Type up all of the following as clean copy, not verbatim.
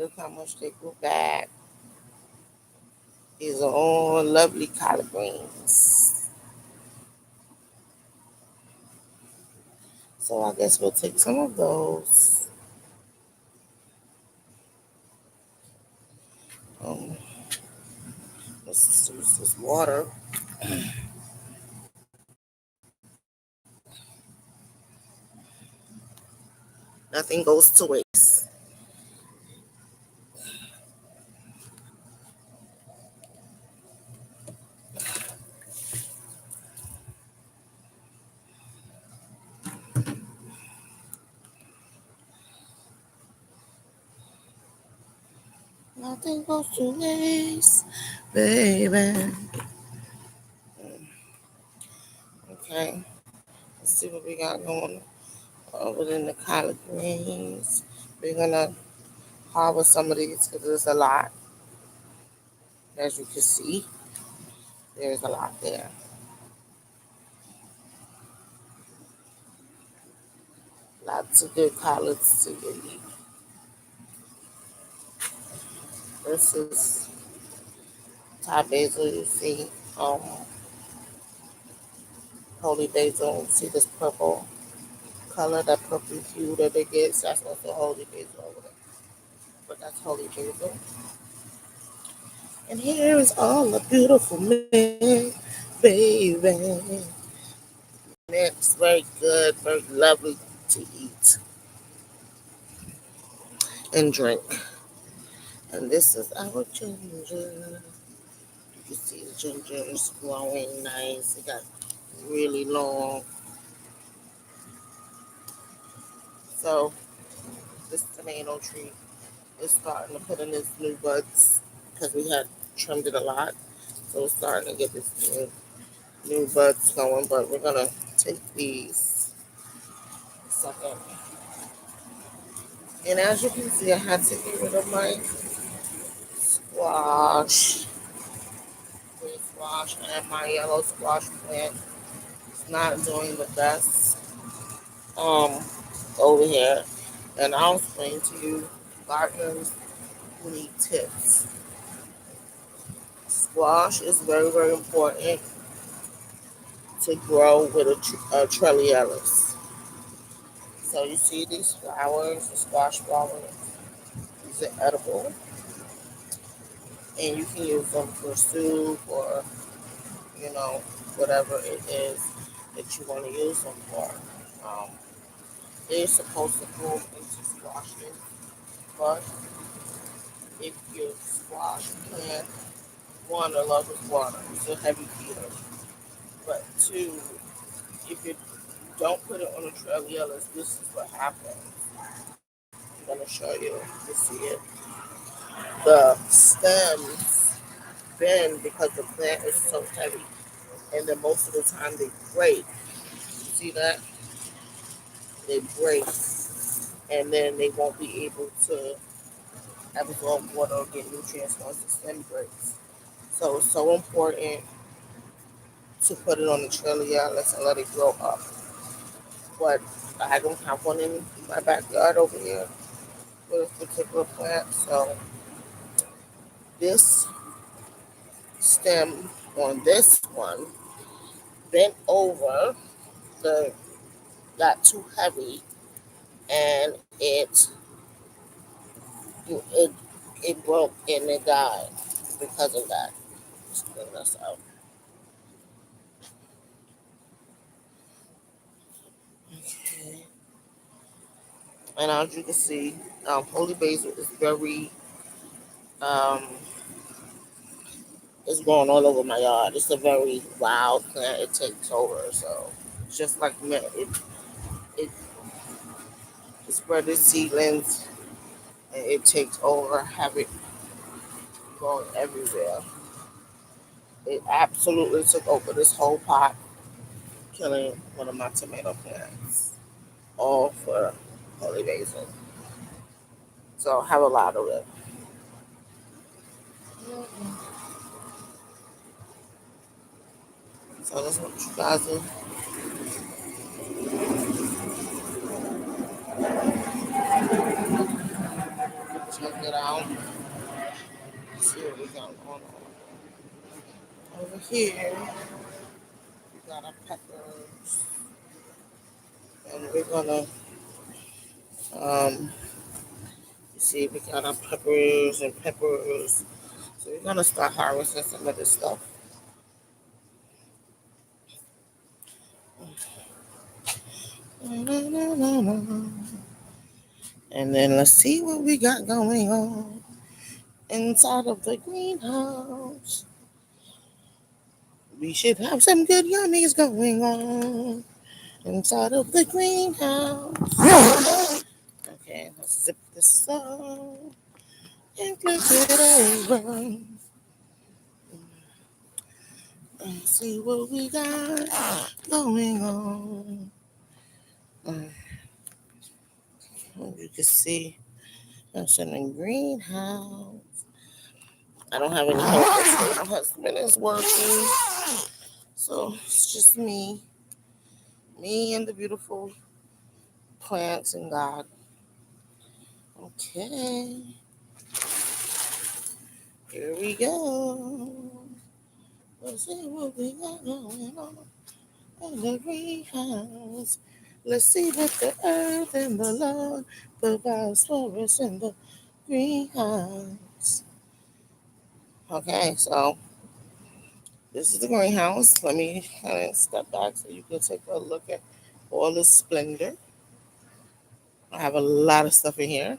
Look how much they grew back. These are all lovely collard greens. So I guess we'll take some of those. Um, let's use this water. Nothing goes to waste. Nothing goes to waste, baby. Okay, let's see what we got going over in the collard greens. We're gonna harvest some of these because there's a lot. As you can see, there's a lot there. Lots of good collards to eat. This is Thai basil, you see. Holy basil. See this purple color, that purple hue that it gets? That's also holy basil over there. But that's holy basil. And here is all the beautiful men, baby. It's very good, very lovely to eat and drink. And this is our ginger. You can see the ginger is growing nice. It got really long. So this tomato tree is starting to put in its new buds because we had trimmed it a lot. So it's starting to get this new buds going. But we're gonna take these second. And as you can see, I had to get rid of my squash, green squash, and my yellow squash plant. It's not doing the best over here. And I'll explain to you gardeners who need tips. Squash is very, very important to grow with a trellis. So you see these flowers, the squash flowers. These are edible, and you can use them for soup or whatever it is that you want to use them for. Um, they're supposed to grow into squashes, but if your squash plant, one, I love is water, it's a heavy feeder, but two, if you don't put it on a trellis, this is what happens. I'm gonna show you. You see it. The stems bend because the plant is so heavy, and then most of the time they break. You see that? They break, and then they won't be able to absorb water or get nutrients once the stem breaks. So it's so important to put it on the trellis and let it grow up. But I don't have one in my backyard over here for this particular plant, so this stem on this one bent over, the got too heavy, and it it broke and it died because of that. Let's bring this out. Okay. And as you can see, holy basil is very um, it's growing all over my yard. It's a very wild plant. It takes over, so it's just like mint. It spread its seedlings and it takes over, have it growing everywhere. It absolutely took over this whole pot, killing one of my tomato plants, all for holy basil. So I have a lot of it. So that's what you guys are checking it out. See what we got going on. Over here, we got our peppers. And we're gonna, you see, we got our peppers and peppers. So we're gonna start harvesting some of this stuff. And then let's see what we got going on inside of the greenhouse. We should have some good yummies going on inside of the greenhouse. Okay, let's zip this up and flip it over and see what we got going on. You can see that's in the greenhouse. I don't have any help. My husband is working, so it's just me and the beautiful plants and God. Okay, here we go. Let's see what we got going on in the greenhouse. Let's see what the earth and the Lord provides for us in the greenhouse. Okay, so this is the greenhouse. Let me kind of step back so you can take a look at all the splendor. I have a lot of stuff in here,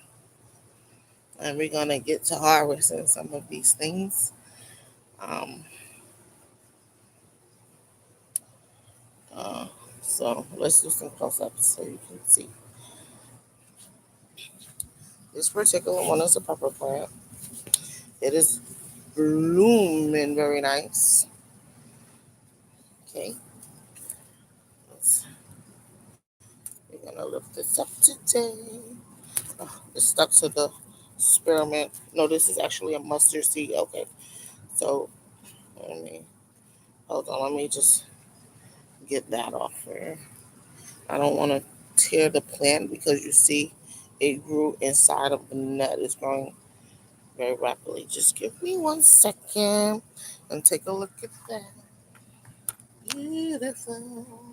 and we're gonna get to harvesting some of these things. Um, uh, so let's do some close-ups so you can see. This particular one is a pepper plant. It is blooming very nice. Okay, we're gonna lift this up today. It's stuck to the spearmint. No, this is actually a mustard seed. Okay, so let me hold on. Let me just get that off here. I don't want to tear the plant because you see it grew inside of the net. It's growing very rapidly. Just give me 1 second and take a look at that. Beautiful.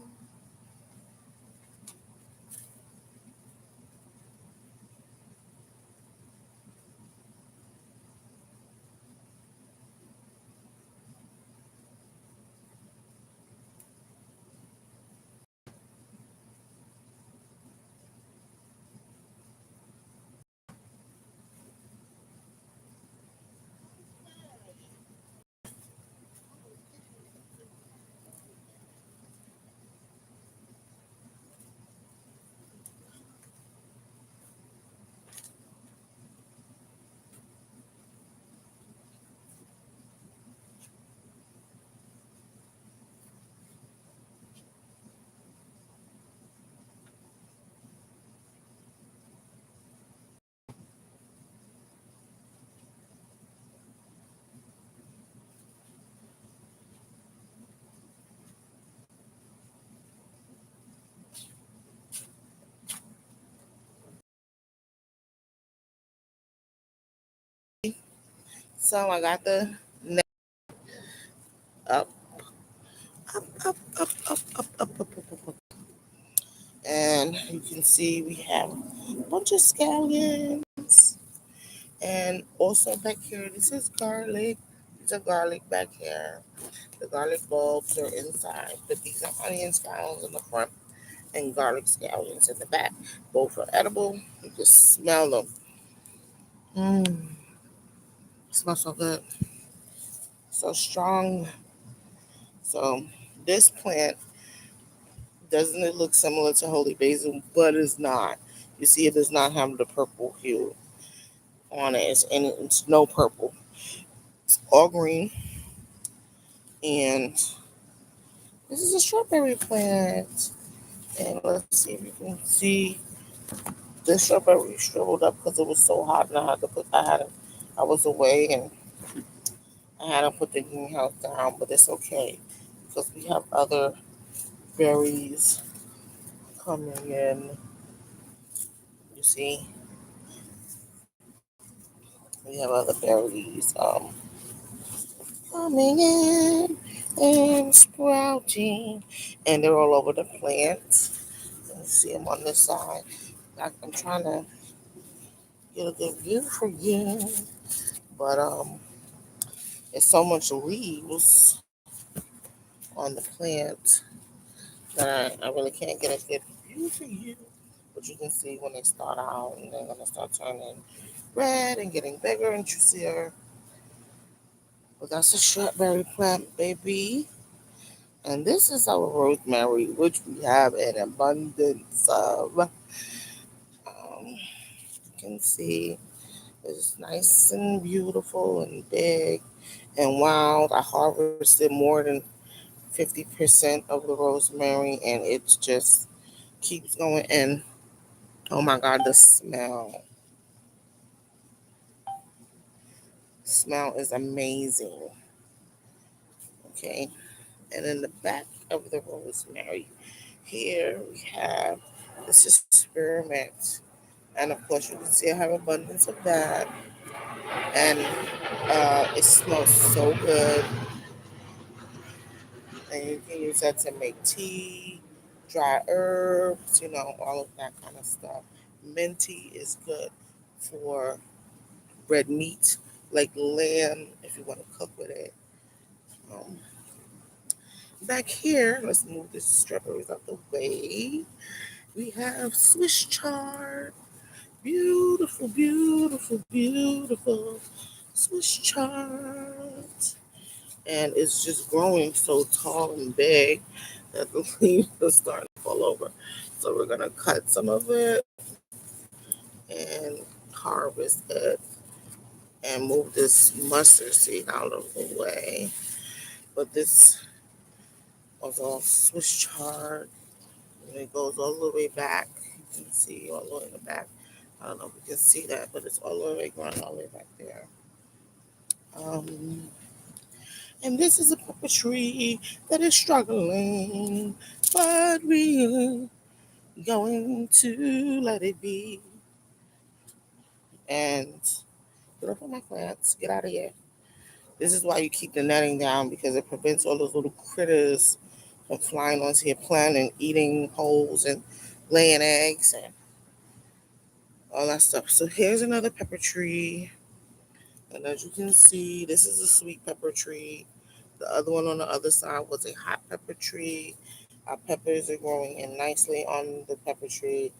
So I got the net up, up, up, up, up, up, up, up, up, up. And you can see we have a bunch of scallions. And also back here, this is garlic. These are garlic back here. The garlic bulbs are inside, but these are onion scallions in the front and garlic scallions in the back. Both are edible. You can smell them. Mmm, smells so good. So strong. So this plant, doesn't it look similar to holy basil? But it's not. You see, it does not have the purple hue on it. It's no purple. It's all green. And this is a strawberry plant. And let's see if you can see the strawberry shriveled up because it was so hot, and I was away, and I had to put the greenhouse down, but it's okay because we have other berries coming in. You see, We have other berries coming in and sprouting, and they're all over the plant. You can see them on this side. I'm trying to get a good view for you, but there's so much leaves on the plant that I really can't get a good view for you. But you can see when they start out, and they're gonna start turning red and getting bigger and juicier. But that's a strawberry plant, baby. And this is our rosemary, which we have an abundance of. You can see it's nice and beautiful and big and wild. I harvested more than 50% of the rosemary, and it just keeps going. And oh my God, the smell. Smell is amazing. Okay. And in the back of the rosemary, here we have this experiment. And of course, you can see I have abundance of that. And it smells so good. And you can use that to make tea, dry herbs, all of that kind of stuff. Minty is good for red meat, like lamb, if you want to cook with it. Um, Back here, let's move the strawberries out the way. We have Swiss chard. Beautiful, beautiful, beautiful Swiss chard. And it's just growing so tall and big that the leaves are starting to fall over. So we're gonna cut some of it and harvest it and move this mustard seed out of the way. But this was all Swiss chard, and it goes all the way back. You can see all the way in the back. I don't know if you can see that, but it's all the way growing all the way back there. Um, and this is a pepper tree that is struggling, but we going to let it be. And get up on my plants, get out of here. This is why you keep the netting down, because it prevents all those little critters from flying onto your plant and eating holes and laying eggs and all that stuff. So here's another pepper tree. And as you can see, this is a sweet pepper tree. The other one on the other side was a hot pepper tree. Our peppers are growing in nicely on the pepper tree,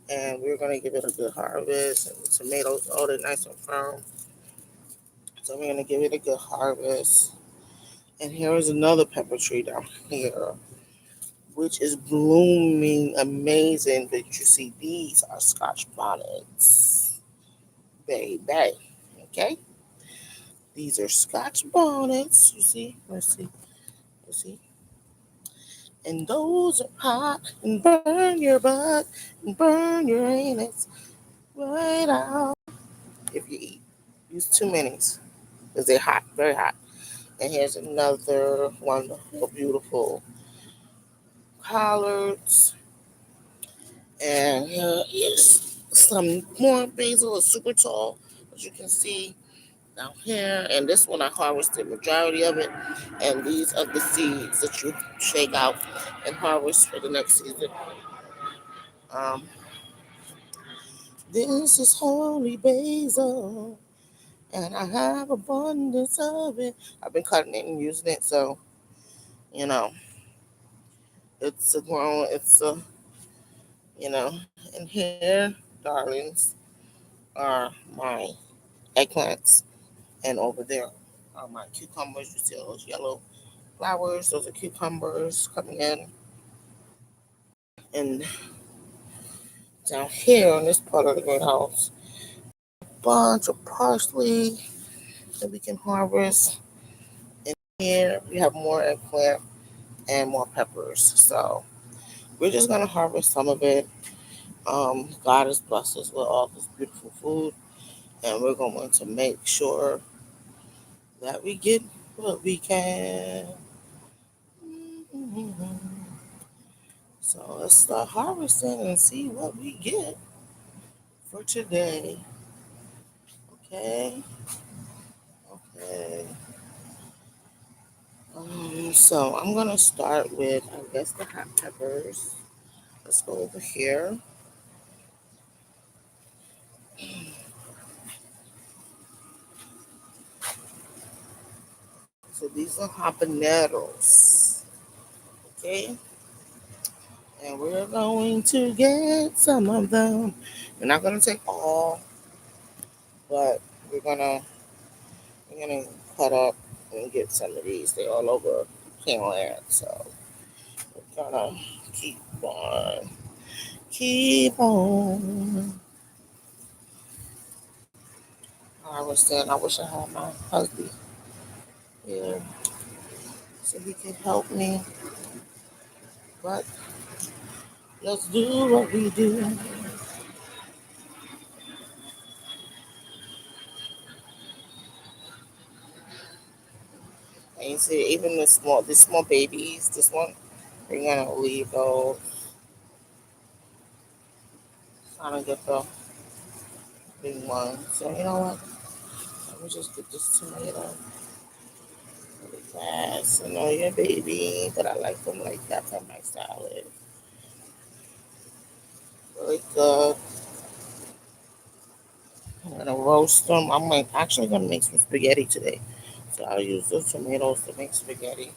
and we're going to give it a good harvest. And the tomatoes, oh, they're nice and firm. So we're going to give it a good harvest. And here is another pepper tree down here, which is blooming amazing. But you see, these are Scotch bonnets, baby. Okay, these are Scotch bonnets. You see, let's see, let's see. And those are hot and burn your butt and burn your anus right out. If you eat, use too many because they're hot, very hot. And here's another wonderful, beautiful collards. And here is some more basil, is super tall, as you can see down here. And this one I harvested majority of it. And these are the seeds that you shake out and harvest for the next season. Um, this is holy basil, and I have abundance of it. I've been cutting it and using it, so you know it's a grown. It's a And here, darlings, are my eggplants. And over there are my cucumbers. You see all those yellow flowers? Those are cucumbers coming in. And down here on this part of the greenhouse, bunch of parsley that we can harvest. And here we have more eggplant and more peppers. So we're just gonna harvest some of it. God has blessed us with all this beautiful food, and we're going to make sure that we get what we can. So let's start harvesting and see what we get for today. Okay. Okay. So I'm gonna start with, I guess, the hot peppers. Let's go over here. So these are habaneros. Okay. And we're going to get some of them. We're not gonna take all, but we're gonna cut up and get some of these. They're all over Kingland, so we're gonna keep on, keep on. I was saying I wish I had my husband here so he could help me, but let's do what we do. And you see, even these small babies, this one, we're gonna leave those, trying to get the big one. So you know what? Let me just get this tomato really fast. I know you're a baby, but I like them like that for my salad. Really good. I'm gonna roast them. Actually gonna make some spaghetti today. So I'll use those tomatoes to make spaghetti.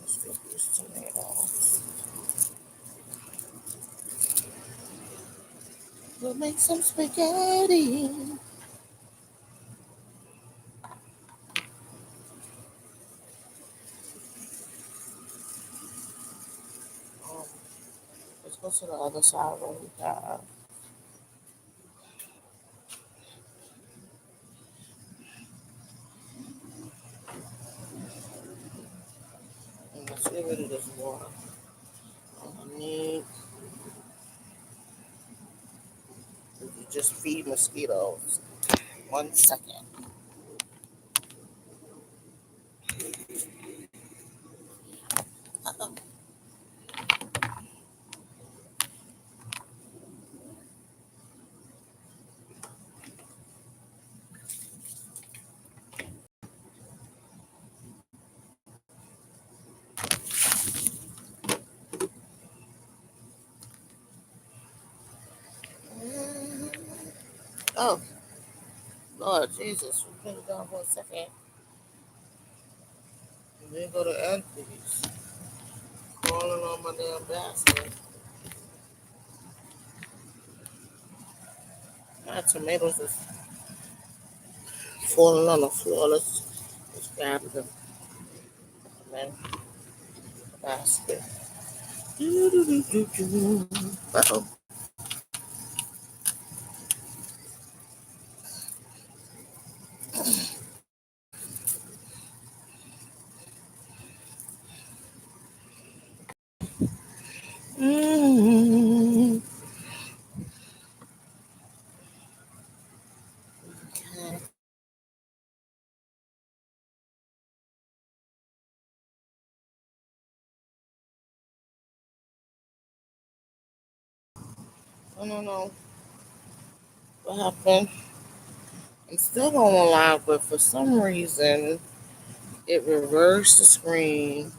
Let's get these tomatoes. We'll make some spaghetti. Um, let's go to the other side where we have. And let's get rid of this water. I need to just feed mosquitoes. 1 second. Oh, Lord Jesus. We put it down for a second. And then go to Anthony's. Crawling on my damn basket. My tomatoes is falling on the floor. Let's grab them. And then the basket. Uh-oh. Mm-hmm. Okay. I don't know what happened. I'm still going live, but for some reason it reversed the screen.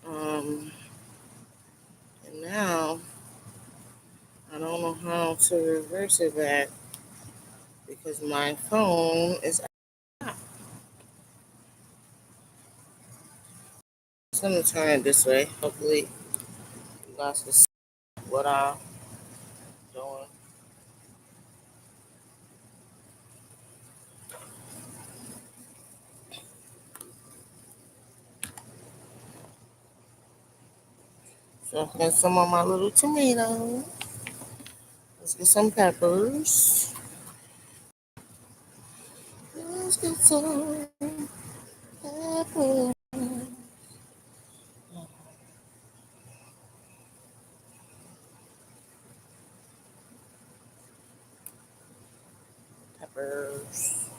Um, and now I don't know how to reverse it back because my phone is out. I'm gonna turn it this way. Hopefully, you guys can see what I'm doing. So, here's some of my little tomatoes. Let's get some peppers. Let's get some peppers. Peppers.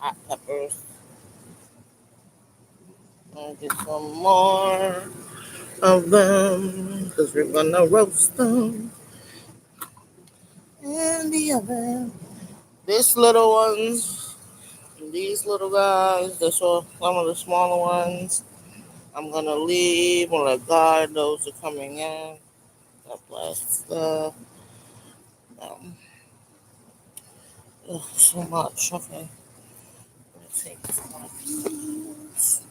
hot peppers. And get some more of them because we're gonna roast them in the oven. This little ones, these little guys, this are some of the smaller ones. I'm gonna leave and let God those are coming in. God bless the so much. Okay, let's take some of these.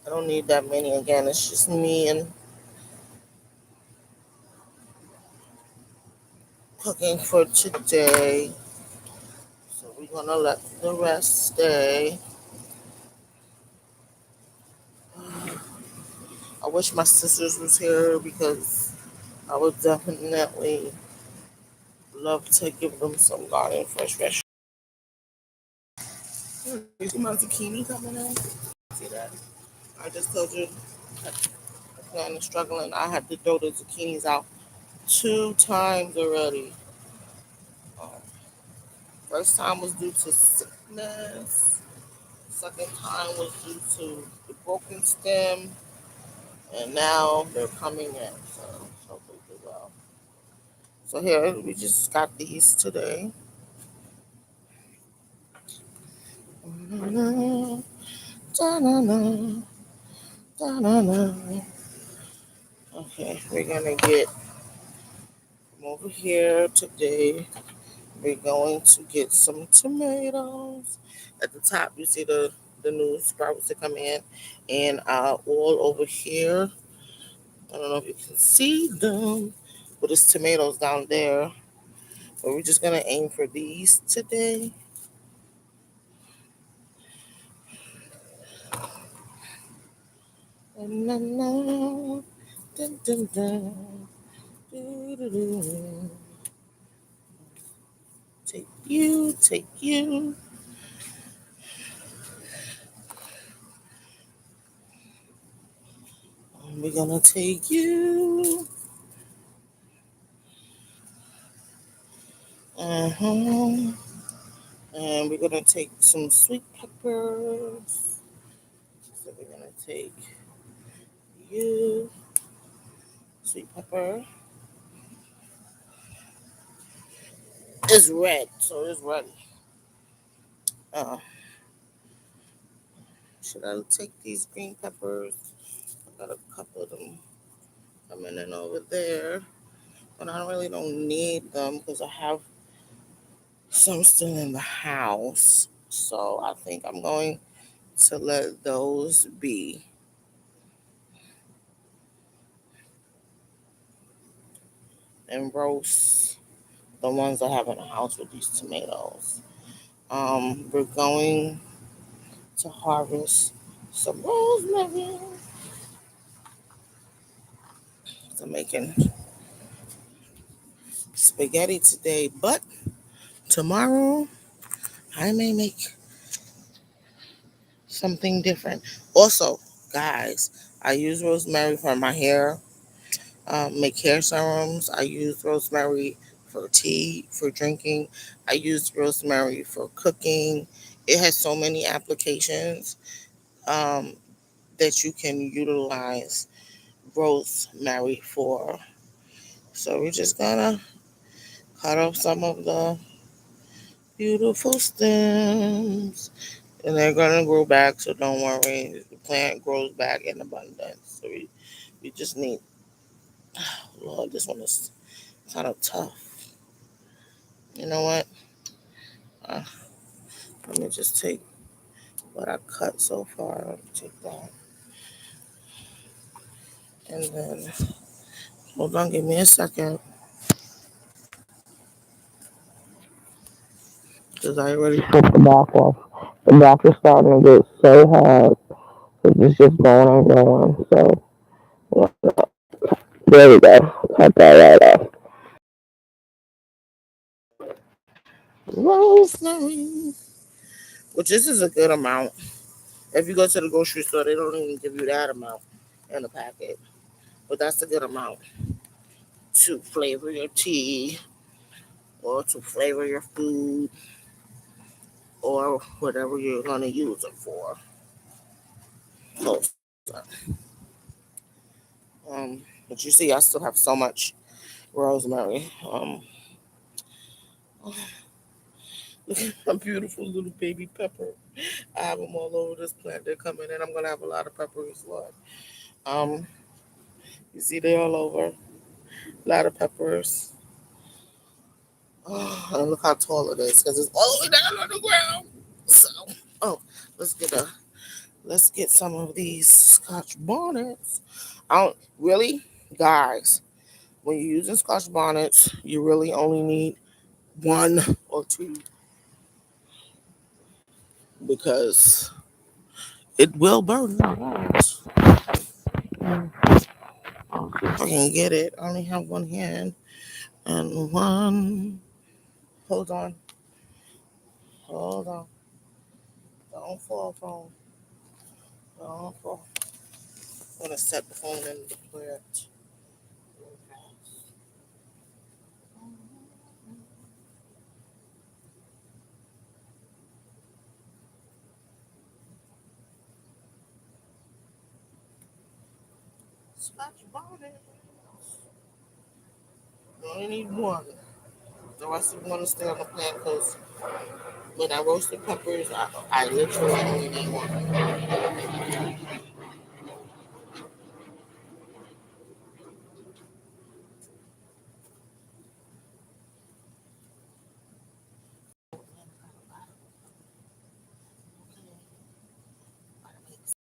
I don't need that many again. It's just me and cooking for today. So we're gonna let the rest stay. I wish my sisters was here because I would definitely love to give them some garden fresh vegetables. You see my zucchini coming in? See that? I just told you the plant is struggling. I had to throw the zucchinis out 2 times already. Um, First time was due to sickness. Second time was due to the broken stem. And now they're coming in. So hopefully do well. So here we just got these today. Da-na-na, da-na-na. Okay, we're gonna get from over here today. We're going to get some tomatoes. At the top, you see the new sprouts that come in, and all over here. I don't know if you can see them, but it's tomatoes down there. But we're just gonna aim for these today. Na, na, dun, dun, dun, doo, doo, doo. Take you, take you. We're gonna take you. Uh-huh. And we're gonna take some sweet peppers. So we're gonna take you, sweet pepper. It's red, so it's ready. Uh, should I take these green peppers? I got a couple of them coming in over there, but I really don't need them because I have some still in the house. So I think I'm going to let those be and roast the ones I have in the house with these tomatoes. We're going to harvest some rosemary. I'm making spaghetti today, but tomorrow I may make something different. Also, guys, I use rosemary for my hair, make hair serums. I use rosemary for tea, for drinking. I use rosemary for cooking. It has so many applications um, that you can utilize rosemary for. So we're just gonna cut off some of the beautiful stems, and they're gonna grow back. So don't worry, the plant grows back in abundance. So we just need. Oh Lord, this one is kind of tough. You know what? Uh, Let me just take what I cut so far. Let me take that, and then hold on, give me a second, because I already took the back off. The back is starting to get so hard. It's just going and going. So there we go. Cut that right off. Rosemary, which this is a good amount. If you go to the grocery store, they don't even give you that amount in a packet, but that's a good amount. to flavor your tea or to flavor your food or whatever you're going to use it for. So, but you see, I still have so much rosemary. Look at my beautiful little baby pepper. I have them all over this plant. They're coming in. I'm going to have a lot of pepper as well. Um, you see, they're all over. A lot of peppers. Oh, and look how tall it is because it's all the way down on the ground. So, oh, let's get a let's get some of these Scotch bonnets. I don't really, guys. When you're using Scotch bonnets, you really only need one or two because it will burn your hands. I'll see if I can get it. I only have one hand and one. Hold on, hold on. Don't fall, phone. Don't fall. I'm gonna set the phone in the plant. Scotch bonnet. You only need one. The rest of them want to stay on the plant because when I roast the peppers, I literally only need one.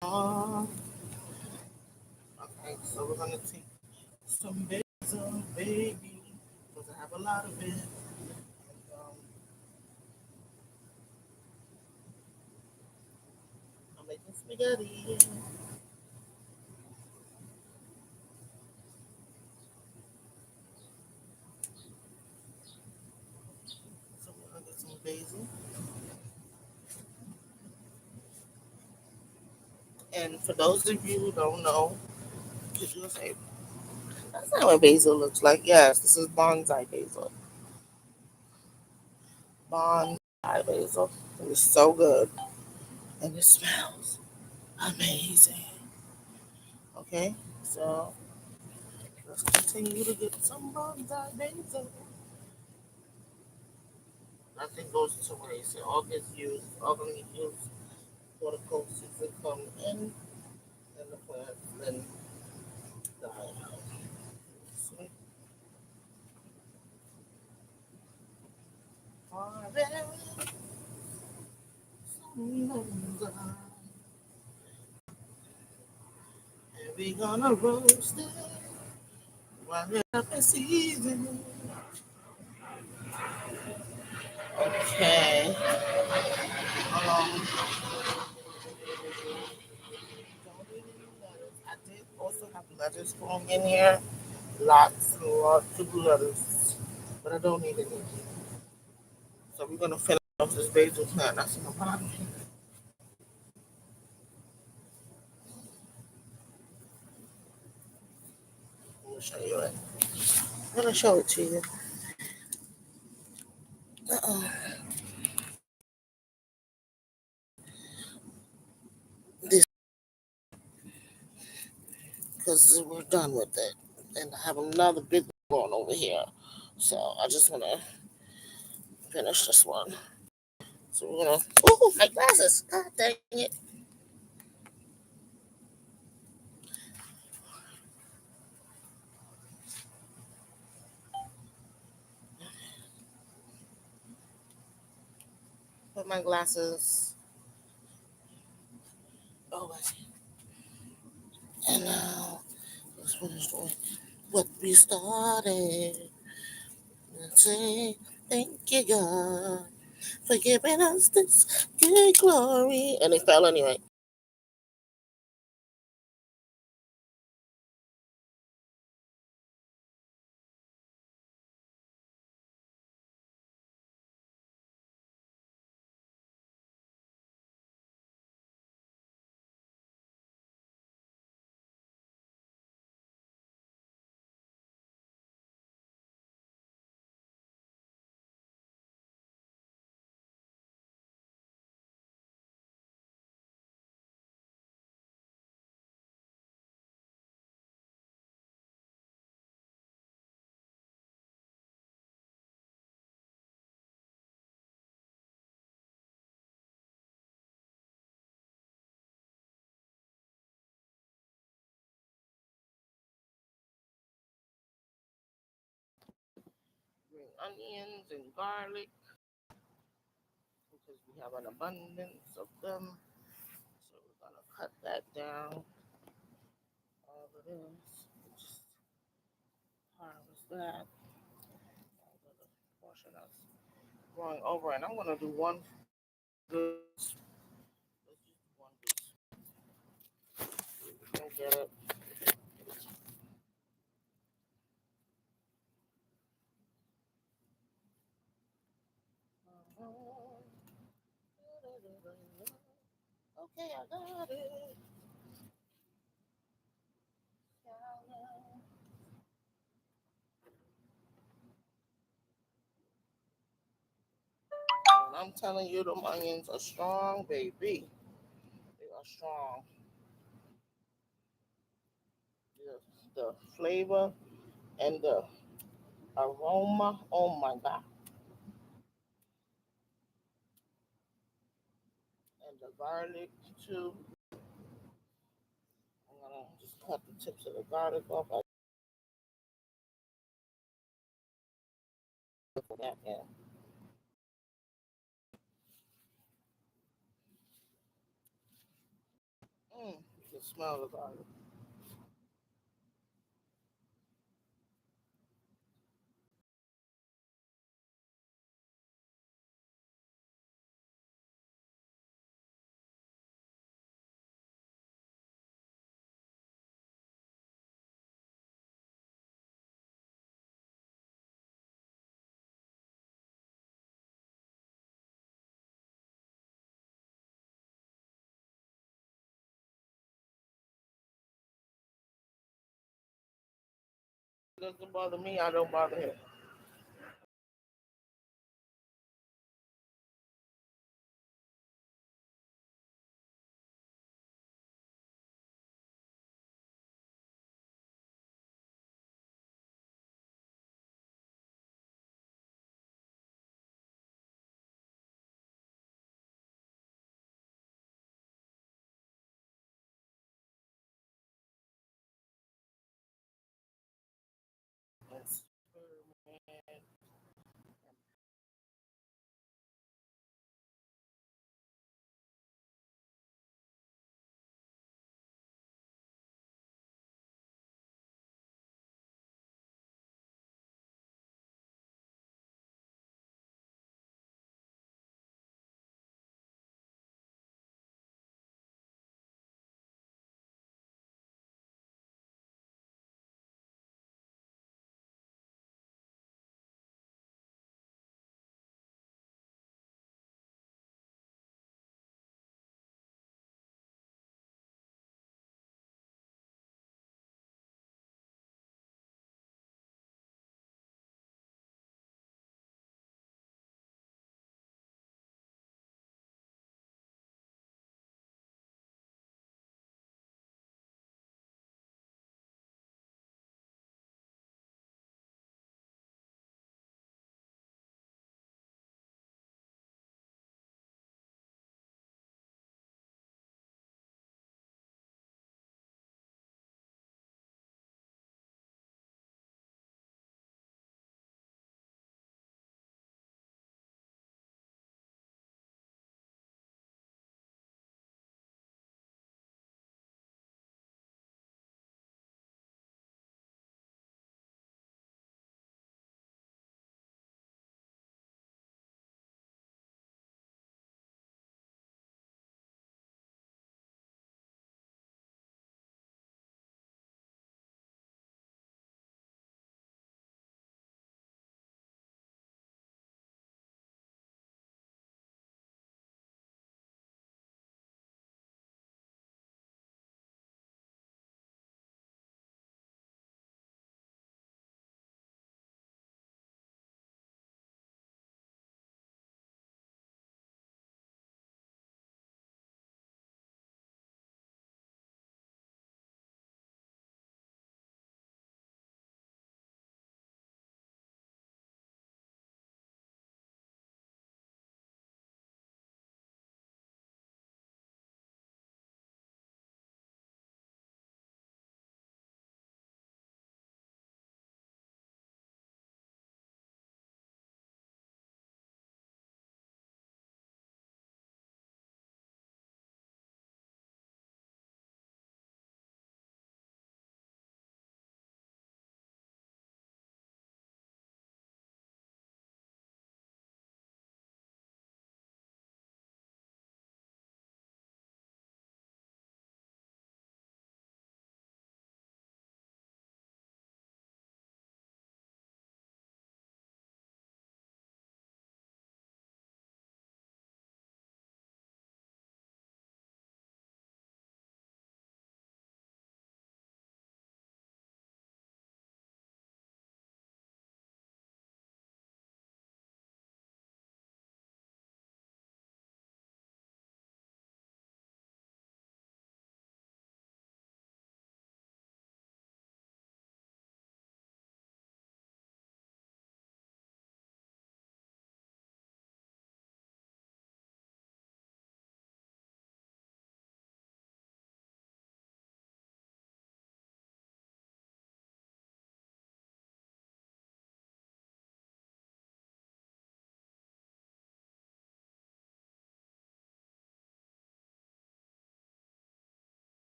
Uh, okay, so we're gonna take some basil, baby, because I have a lot of it. And, I'm making spaghetti. So we're gonna get some basil. And for those of you who don't know, because you'll say, that's not what basil looks like. Yes, this is bonsai basil. Bonsai basil. It is so good. And it smells amazing. Okay, so let's continue to get some bonsai basil. Nothing goes to waste. It all gets used. All gonna get used for the coaches that come in and the plants then die out. See? Harvest some bonsai. And we gonna roast it while it's up in season. Okay. Don't need any lettuce. I did also have lettuce growing in here. Lots and lots of lettuce. But I don't need any. So we're gonna finish off this basil plant. That's in the bottom. I'm gonna show you it. I'm gonna show it to you. This because we're done with it, and I have another big one over here. So I just wanna finish this one. So we're gonna. Ooh, my glasses! God dang it! Put my glasses away. And now let's finish doing what we started. And say thank you, God, for giving us this good glory. And it fell anyway. onions and garlic because we have an abundance of them. So we're gonna cut that down. All of this. Just harvest that. All of the portion that's going over, and I'm gonna do one goose. Let's just do one goose. You can get it. Okay, I got it. And I'm telling you, the onions are strong, baby. They are strong. The flavor and the aroma. Oh my god! And the garlic too. I'm gonna just cut the tips of the garlic off. I put that in. You can smell the garlic. It doesn't bother me. I don't bother him. Experiment.